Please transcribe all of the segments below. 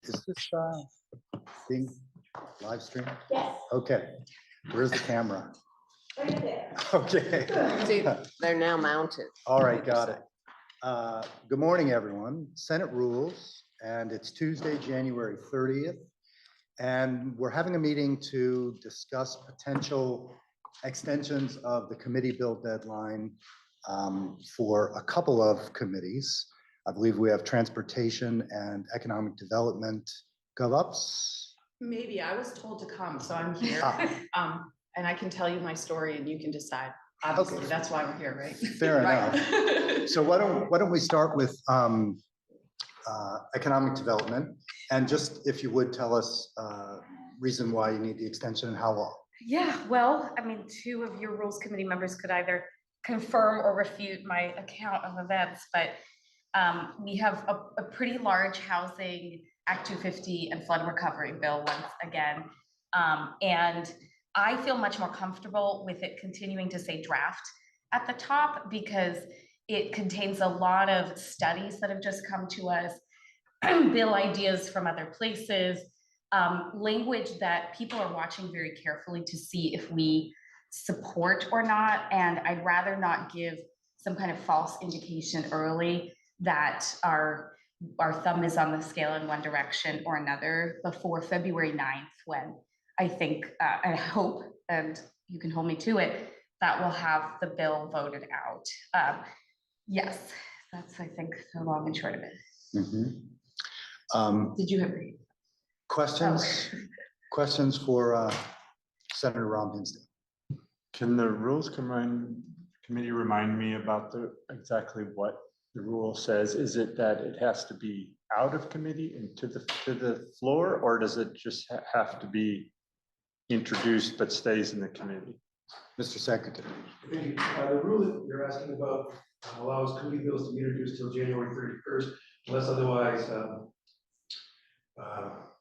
Is this being live streamed? Yes. Okay, where's the camera? Right there. Okay. See, they're now mounted. All right, got it. Good morning, everyone. Senate rules, and it's Tuesday, January 30th. And we're having a meeting to discuss potential extensions of the committee bill deadline for a couple of committees. I believe we have transportation and economic development GovUps. Maybe I was told to come, so I'm here. Ah. And I can tell you my story and you can decide. Obviously, Okay. that's why we're here, right? Fair enough. So why don't we start with economic development, and just if you would tell us reason why you need the extension and how long. Yeah, well, I mean, two of your rules committee members could either confirm or refute my account of events, but we have a pretty large housing Act 250 and flood recovery bill once again. And I feel much more comfortable with it continuing to say draft at the top because it contains a lot of studies that have just come to us, bill ideas from other places, language that people are watching very carefully to see if we support or not. And I'd rather not give some kind of false indication early that our thumb is on the scale in one direction or another before February 9th, when I think, I hope, and you can hold me to it, that we'll have the bill voted out. Yes, that's, I think, the long and short of it. Mm-hmm. Did you have Questions? Questions for Senator Ron Hinsdale? Can the rules committee remind me about exactly what the rule says? Is it that it has to be out of committee and to the floor, or does it just have to be introduced but stays in the committee? Mr. Secretary. The rule that you're asking about allows committee bills to be introduced till January 31st, unless otherwise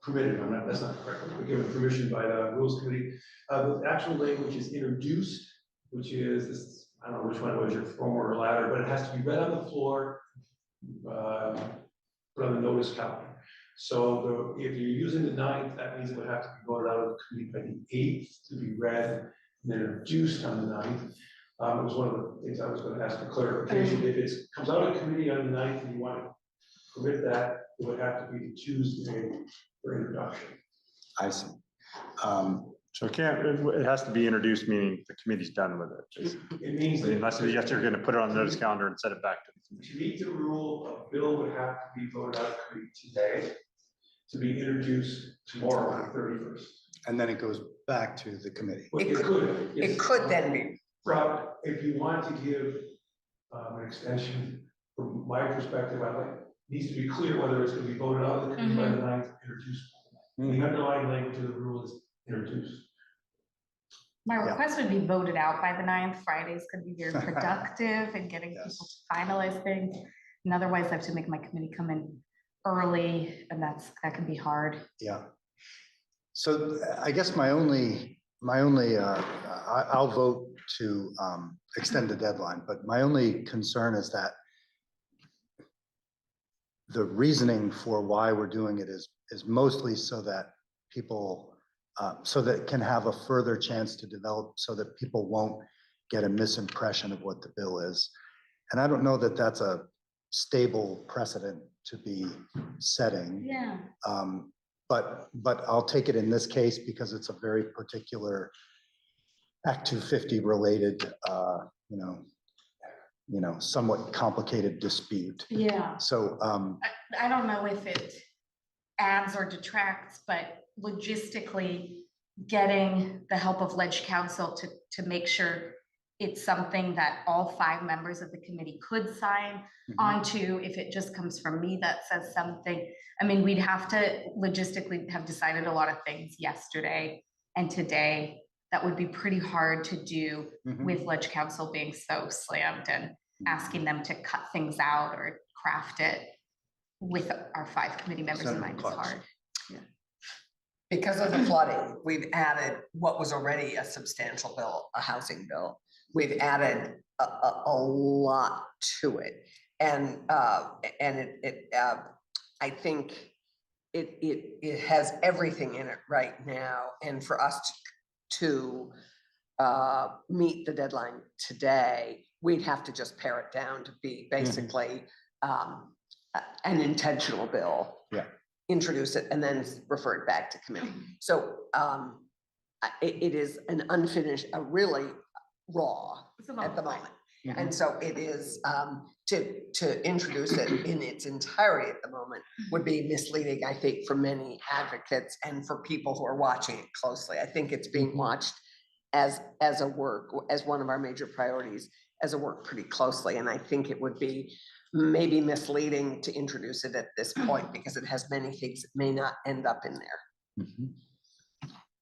permitted. That's not correct. We're given permission by the rules committee. The actual language is introduced, which is this. I don't know which one was your former or latter, but it has to be read on the floor, put on the notice calendar. So if you're using the 9th, that means it would have to be voted out of the committee by the 8th to be read and then introduced on the 9th. It was one of the things I was going to ask for clarification. If it comes out of committee on the 9th and you want to permit that, it would have to be Tuesday for introduction. I see. So it has to be introduced, meaning the committee's done with it. It means that Unless you're going to put it on the notice calendar and set it back to the to committee. meet the rule, a bill would have to be voted out of committee today to be introduced tomorrow on the 31st. And then it goes back to the committee. But It could then be. Rob, if you want to give an extension, from my perspective, needs to be clear whether it's going to be voted out of the committee by the 9th, introduced. The underlying language of the rule is introduced. My Yeah. request would be voted out by the 9th. Fridays could be very productive in getting Yes. people to finalize things. And otherwise I have to make my committee come in early, and that can be hard. Yeah. So I guess I'll vote to extend the deadline, but my only concern is that the reasoning for why we're doing it is mostly so that people, so that it can have a further chance to develop, so that people won't get a misimpression of what the bill is. And I don't know that that's a stable precedent to be setting. Yeah. But I'll take it in this case because it's a very particular Act 250 related, somewhat complicated dispute. Yeah. So I don't know if it adds or detracts, but logistically getting the help of Ledge Council to make sure it's something that all 5 members of the committee could sign onto. If it just comes from me that says something, I mean, we'd have to logistically have decided a lot of things yesterday and today that would be pretty hard to do with Ledge Council being so slammed and asking them to cut things out or craft it with our 5 committee members in mind is hard. Because of the flooding, we've added what was already a substantial bill, a housing bill. We've added a lot to it. And I think it has everything in it right now, and for us to meet the deadline today, we'd have to just pare it down to be basically an intentional bill. Yeah. Introduce it and then refer it back to committee. So it is an unfinished, a really raw It's a long at the way. moment. And so it is, to introduce it in its entirety at the moment would be misleading, I think, for many advocates and for people who are watching it closely. I think it's being watched as a work, as one of our major priorities, as a work pretty closely. And I think it would be maybe misleading to introduce it at this point because it has many things that may not end up in there. Mhm.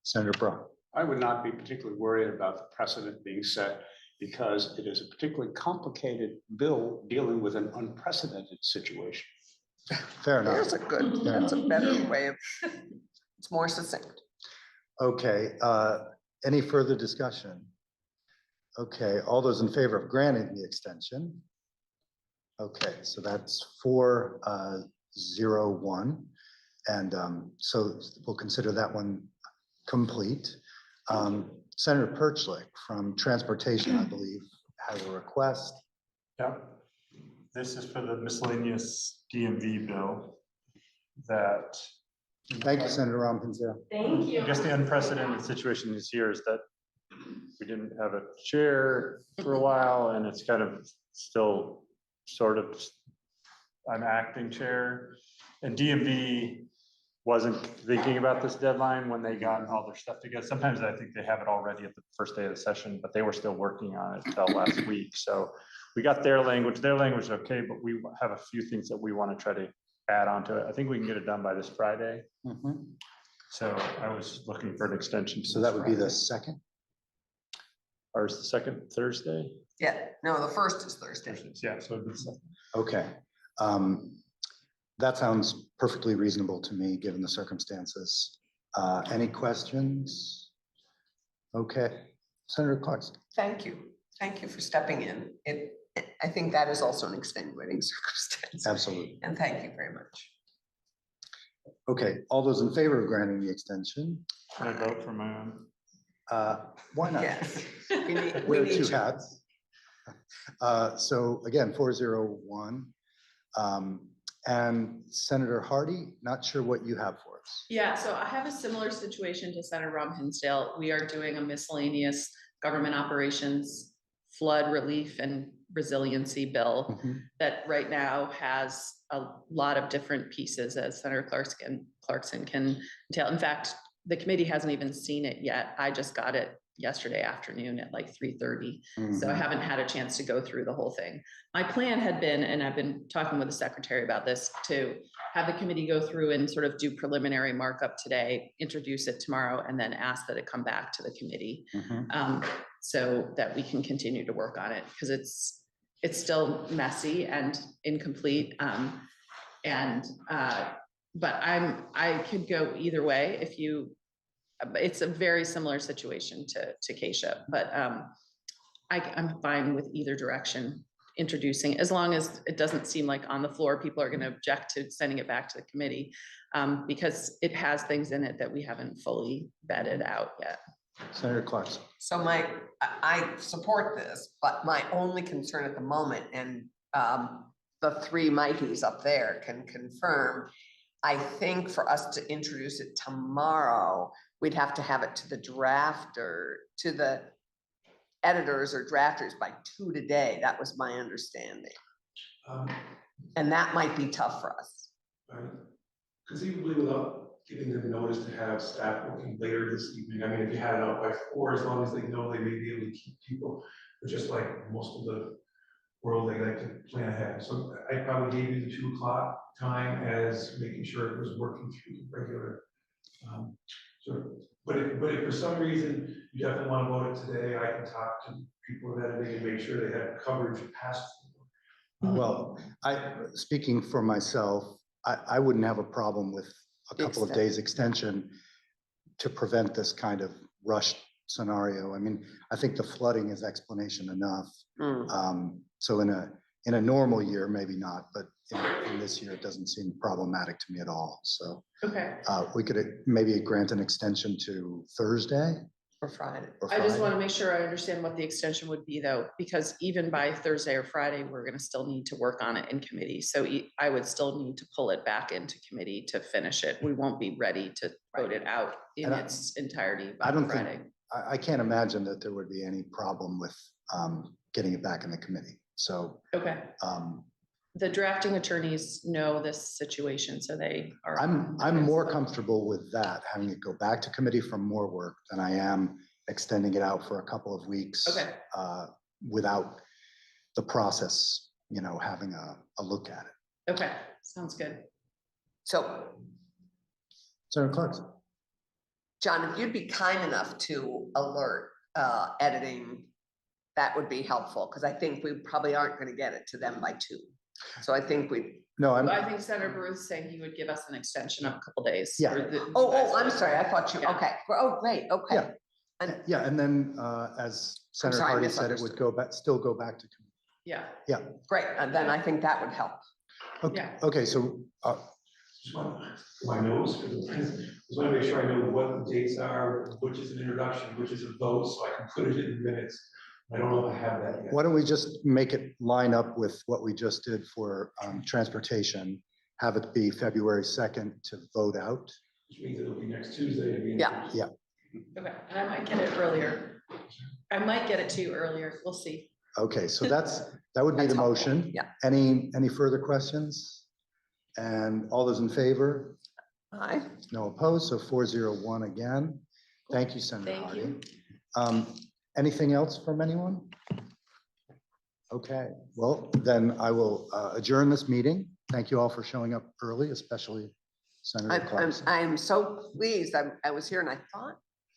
Senator Brock. I would not be particularly worried about the precedent being set because it is a particularly complicated bill dealing with an unprecedented situation. Fair enough. There's a good, that's a better way of, it's more succinct. Okay, any further discussion? Okay, all those in favor of granting the extension? Okay, so that's 4-0-1. And so we'll consider that one complete. Senator Perchlik from Transportation, I believe, has a request. Yep. This is for the miscellaneous DMV bill that. Thank you, Senator Rompinsdale. Thank I guess the unprecedented situation this year is that we didn't have a chair for a while and it's kind of still sort of, I'm acting chair. And DMV wasn't thinking about this deadline when they got all their stuff together. Sometimes I think they have it already at the first day of the session, but they were still working on it until last week. So we got their language is okay, but we have a few things that we want to try to add on to it. I think we can get it done by this Friday. Mhm. So I was looking for an extension. to So this that would be the Friday. second? Or is the second Thursday? Yeah, no, the first is Thursday. Yeah, so it'd be the second. Okay. That sounds perfectly reasonable to me, given the circumstances. Any questions? Okay, Senator Clarkson. Thank you. Thank you for stepping in. I think that is also an extenuating circumstance. Absolutely. And thank you very much. Okay, all those in favor of granting the extension? Can I vote for my own? Why not? Yes. We need, Wear we need two you. hats. So again, 4-0-1. And Senator Hardy, not sure what you have for us. Yeah, so I have a similar situation to Senator Rom Hinsdale. We are doing a miscellaneous government operations flood relief and resiliency bill Mhm. that right now has a lot of different pieces, as Senator Clarkson can tell. In fact, the committee hasn't even seen it yet. I just got it yesterday afternoon at like 3:30. So I Mhm. haven't had a chance to go through the whole thing. My plan had been, and I've been talking with the secretary about this, to have the committee go through and sort of do preliminary markup today, introduce it tomorrow, and then ask that it come back to the committee. Mhm. So that we can continue to work on it, because it's still messy and incomplete. But I could go either way if you, it's a very similar situation to Keisha, but I'm fine with either direction, introducing, as long as it doesn't seem like on the floor, people are gonna object to sending it back to the committee, because it has things in it that we haven't fully vetted out yet. Senator Clarkson. So I support this, but my only concern at the moment, and the three mighties up there can confirm, I think for us to introduce it tomorrow, we'd have to have it to the drafter, to the editors or drafters by 2 today. That was my understanding. And that might be tough for us. Right. Conceivably without giving them notice to have staff working later this evening. I mean, if you had it out by 4, as long as they know they may be able to keep people, but just like most of the world, they like to plan ahead. So I probably gave you the 2 o'clock time as making sure it was working through the regular. But if for some reason you definitely want to vote it today, I can talk to people that editing and make sure they have coverage past. Well, speaking for myself, I wouldn't have a problem with a couple of days extension to prevent this kind of rushed scenario. I mean, I think the flooding is explanation enough. Mm. So in a normal year, maybe not, but in this year, it doesn't seem problematic to me at all. So Okay. we could maybe grant an extension to Thursday For Friday. or I just want Friday. to make sure I understand what the extension would be though, because even by Thursday or Friday, we're gonna still need to work on it in committee. So I would still need to pull it back into committee to finish it. We won't be ready to vote it out in And its entirety I by don't think- Friday. I can't imagine that there would be any problem with getting it back in the committee. So Okay, um, the drafting attorneys know this situation, so they are. I'm more comfortable with that, having it go back to committee for more work than I am extending it out for a couple of weeks. Okay. Without the process, having a look at it. Okay, sounds good. So, Senator Clarkson. John, if you'd be kind enough to alert editing, that would be helpful, because I think we probably aren't gonna get it to them by 2. So I think we, No, I think Senator Bruce saying he would give us an extension of a couple days. Yeah. or the- I'm sorry, I thought you, Yeah. okay, oh, great, okay. Yeah. And- yeah, and then as Senator sorry, I Hardy said, it would go back, still go back to committee. Yeah, Great, and then I think that would help. Okay, Yeah. okay, so Just want my notes, just want to make sure I know what the dates are, which is an introduction, which is a vote, so I can put it in the minutes. I don't know if I have that yet. why don't we just make it line up with what we just did for transportation? Have it be February 2nd to vote out. Which means it'll be next Tuesday. to be Yeah. introduced. okay, and I might get it earlier. I might get it to you earlier, we'll see. Okay, so that would be That's the helpful, motion. yeah. Any further questions? And all those in favor? Aye. No opposed, so 401 again. Thank you, Senator Thank Hardy. you. Anything else from anyone? Okay, well, then I will adjourn this meeting. Thank you all for showing up early, especially Senator Clarkson. I'm so pleased, I was here and I thought